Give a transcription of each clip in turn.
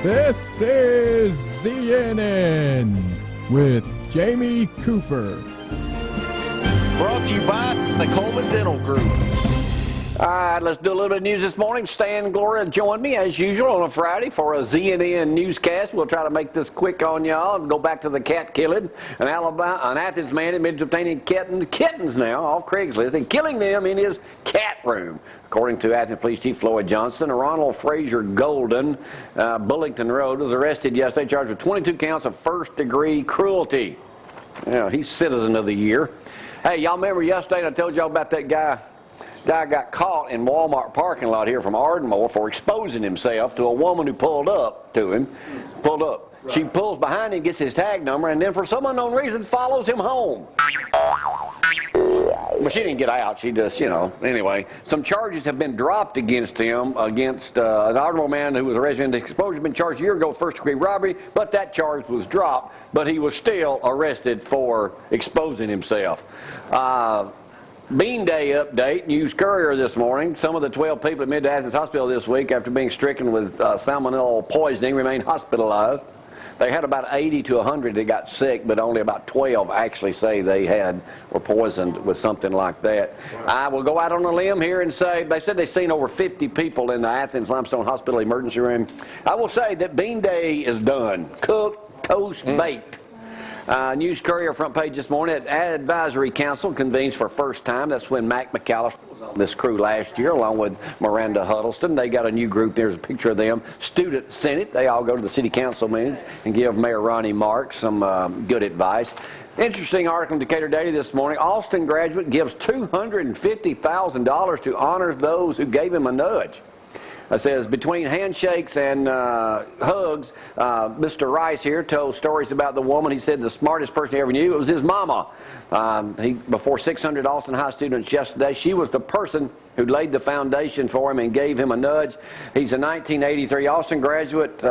This is ZNN with Jamie Cooper. Brought to you by the Coleman Dental Group. All right, let's do a little bit of news this morning. Stan and Gloria join me, as usual, on a Friday for a ZNN newscast. We'll try to make this quick on y'all and go back to the cat killing. An Athens man admitted to obtaining kittens now off Craigslist and killing them in his cat room. According to Athens Police Chief Floyd Johnson, Ronald Fraser Golden, Bullington Road, was arrested yesterday, charged with 22 counts of first-degree cruelty. Yeah, he's Citizen of the Year. Hey, y'all remember yesterday I told y'all about that guy got caught in Walmart parking lot here from Ardmore for exposing himself to a woman who pulled up to him. Right. She pulls behind him, gets his tag number, and then for some unknown reason follows him home. Well, she didn't get out. She just, anyway. Some charges have been dropped against him, against an Ardmore man who was arrested in exposure. Been charged a year ago, first-degree robbery, but that charge was dropped. But he was still arrested for exposing himself. Bean Day update, News Courier this morning. Some of the 12 people admitted to Athens Hospital this week after being stricken with salmonella poisoning remain hospitalized. They had about 80 to 100 that got sick, but only about 12 actually say they were poisoned with something like that. Wow. I will go out on a limb here and say, they said they've seen over 50 people in the Athens Limestone Hospital emergency room. I will say that Bean Day is done. Cooked, toast, baked. News Courier front page this morning. Advisory Council convenes for first time. That's when Mac McAllister was on this crew last year, along with Miranda Huddleston. They got a new group. There's a picture of them. Student Senate. They all go to the city council meetings and give Mayor Ronnie Marks some good advice. Interesting article in Decatur Daily this morning. Austin graduate gives $250,000 to honor those who gave him a nudge. It says, between handshakes and hugs, Mr. Rice here told stories about the woman. He said the smartest person he ever knew, it was his mama. Before 600 Austin High students yesterday, she was the person who laid the foundation for him and gave him a nudge. He's a 1983 Austin graduate.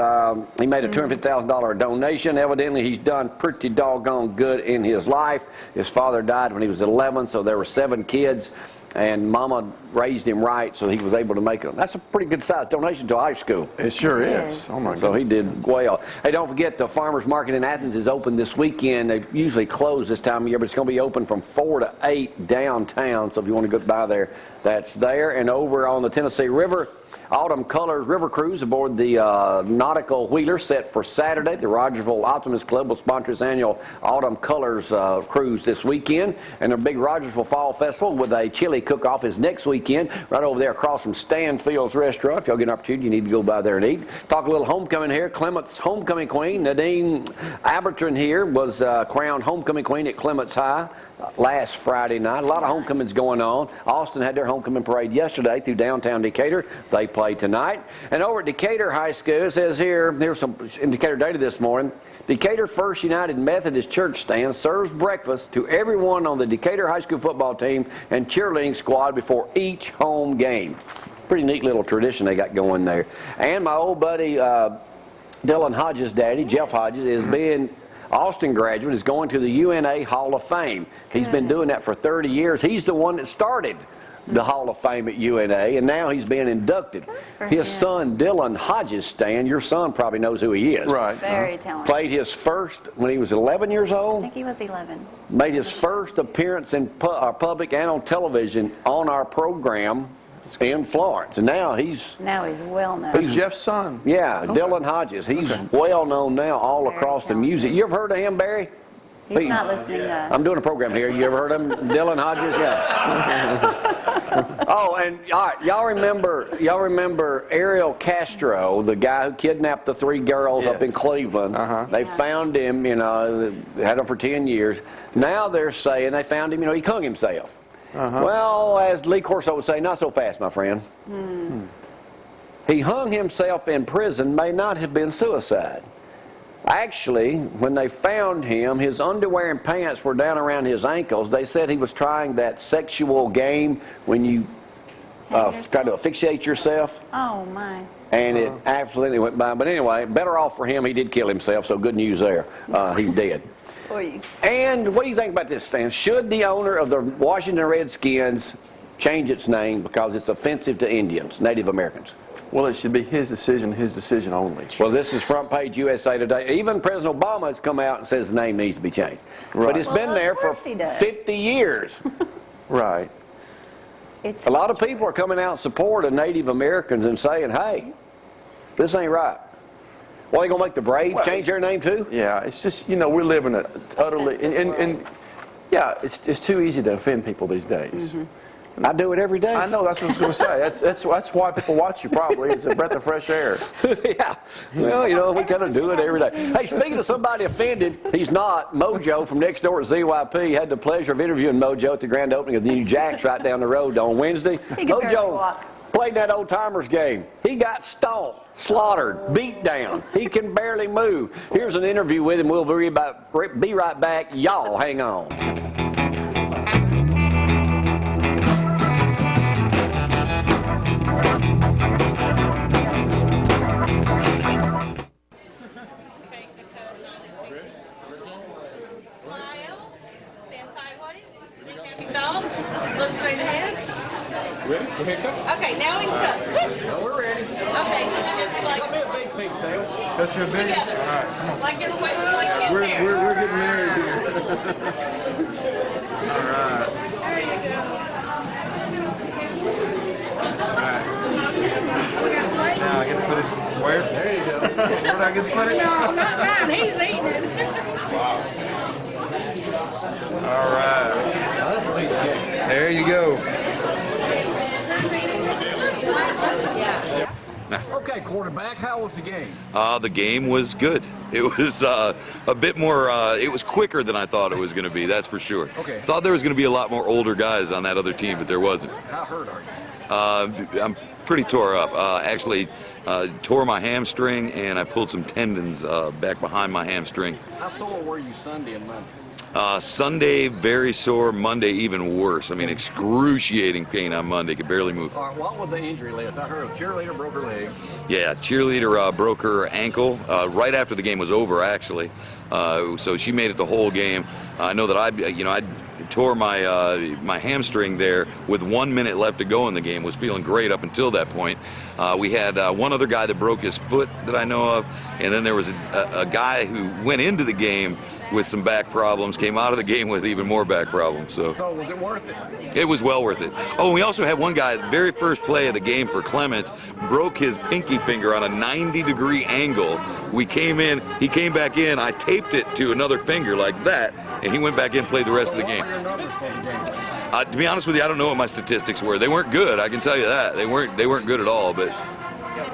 He made a $250,000 donation. Evidently, he's done pretty doggone good in his life. His father died when he was 11, so there were 7 kids. And Mama raised him right, so he was able to make it. That's a pretty good size donation to a high school. It sure is. Oh, my goodness. So he did well. Hey, don't forget the Farmers Market in Athens is open this weekend. They usually close this time of year, but it's going to be open from 4 to 8 downtown. So if you want to go by there, that's there. And over on the Tennessee River, Autumn Colors River Cruise aboard the Nautical Wheeler set for Saturday. The Rogersville Optimist Club will sponsor its annual Autumn Colors cruise this weekend. And the big Rogersville Fall Festival with a chili cook-off is next weekend, right over there across from Stanfield's Restaurant. If y'all get an opportunity, you need to go by there and eat. Talk a little homecoming here. Clement's homecoming queen, Nadine Aberton here, was crowned homecoming queen at Clement's High last Friday night. A lot of homecomings going on. Austin had their homecoming parade yesterday through downtown Decatur. They play tonight. And over at Decatur High School, it says here's some in Decatur Data this morning. Decatur First United Methodist Church stand serves breakfast to everyone on the Decatur High School football team and cheerleading squad before each home game. Pretty neat little tradition they got going there. And my old buddy Dylan Hodges' daddy, Jeff Hodges, is being Austin graduate, is going to the UNA Hall of Fame. He's been doing that for 30 years. He's the one that started the Hall of Fame at UNA, and now he's being inducted. His son, Dylan Hodges, Stan, your son probably knows who he is. Right. Very talented. Played his first when he was 11 years old. I think he was 11. Made his first appearance in public and on television on our program in Florence. And now he's well known. That's Jeff's son. Yeah, okay. Dylan Hodges. He's well known now all across the music. You ever heard of him, Barry? He's not listening to us. I'm doing a program here. You ever heard of him? Dylan Hodges? Yeah. Oh, and all right, y'all remember Ariel Castro, the guy who kidnapped the 3 girls up in Cleveland. They found him, had him for 10 years. Now they're saying they found him, he hung himself. Well, as Lee Corso would say, not so fast, my friend. He hung himself in prison, may not have been suicide. Actually, when they found him, his underwear and pants were down around his ankles. They said he was trying that sexual game when you try to asphyxiate yourself. Oh, my. And it absolutely went by. But anyway, better off for him. He did kill himself, so good news there. He's dead. And what do you think about this, Stan? Should the owner of the Washington Redskins change its name because it's offensive to Indians, Native Americans? Well, it should be his decision only. Well, this is front page USA Today. Even President Obama has come out and says the name needs to be changed. Right. But it's been Well, there of for course he does. 50 years. Right. It's A lot of people are coming out in support of Native Americans and saying, hey, this ain't right. Well, they going to make the Braves change their name too? Yeah, it's just, you know, we're living a totally, That's the and yeah, it's too easy to offend people these days. I do it every day. I know, that's what I was going to say. That's why people watch you probably. It's a breath of fresh air. Yeah. Well, you know, we kind of do it every day. Hey, speaking of somebody offended, he's not. Mojo from next door at ZYP had the pleasure of interviewing Mojo at the grand opening of the new Jack's right down the road on Wednesday. He could barely Mojo walk. played that old timers game. He got stomped, slaughtered, beat down. He can barely move. Here's an interview with him. We'll be right back. Y'all hang on. Look straight ahead. Okay, now we can cut. We're ready. Okay, so you just like Give me a big piece, Dale. Cut you a big. together. All right, come on. Like you're getting married. We're getting married here. All right. There you go. Now I get to put it where? There you go. Where do I get to put it? No, not mine. He's eating it. All right. There you go. Okay, quarterback, how was the game? The game was good. It was a bit more, it was quicker than I thought it was going to be, that's for sure. Okay. Thought there was going to be a lot more older guys on that other team, but there wasn't. How hurt are you? I'm pretty tore up. Actually, tore my hamstring, and I pulled some tendons back behind my hamstring. How sore were you Sunday and Monday? Sunday, very sore. Monday, even worse. I mean, excruciating pain on Monday. Could barely move. All right, what was the injury list? I heard a cheerleader broke her leg. Yeah, cheerleader broke her ankle right after the game was over, actually. So she made it the whole game. I know that I tore my hamstring there with 1 minute left to go in the game. Was feeling great up until that point. We had one other guy that broke his foot that I know of, and then there was a guy who went into the game with some back problems, came out of the game with even more back problems. So was it worth it? it was well worth it. Oh, we also had one guy, the very first play of the game for Clements, broke his pinky finger on a 90-degree angle. We came in, he came back in, I taped it to another finger like that, and he went back in and played the rest of the game. What were your numbers for the game? To be honest with you, I don't know what my statistics were. They weren't good, I can tell you that. They weren't good at all, but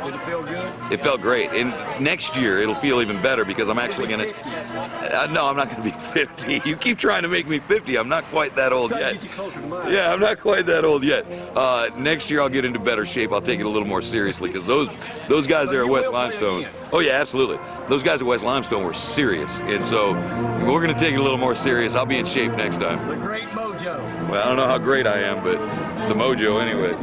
Did it feel good? it felt great. And next year, it'll feel even better because I'm actually going to... no, I'm not going to be 50. You keep trying to make me 50. I'm not quite that old Trying to yet. get you closer to mine. Yeah, I'm not quite that old yet. Next year, I'll get into better shape. I'll take it a little more seriously because those guys there at you West will play Limestone... again? Oh, yeah, absolutely. Those guys at West Limestone were serious. And so we're going to take it a little more serious. I'll be in shape next time. The great Mojo. Well, I don't know how great I am, but the Mojo anyway.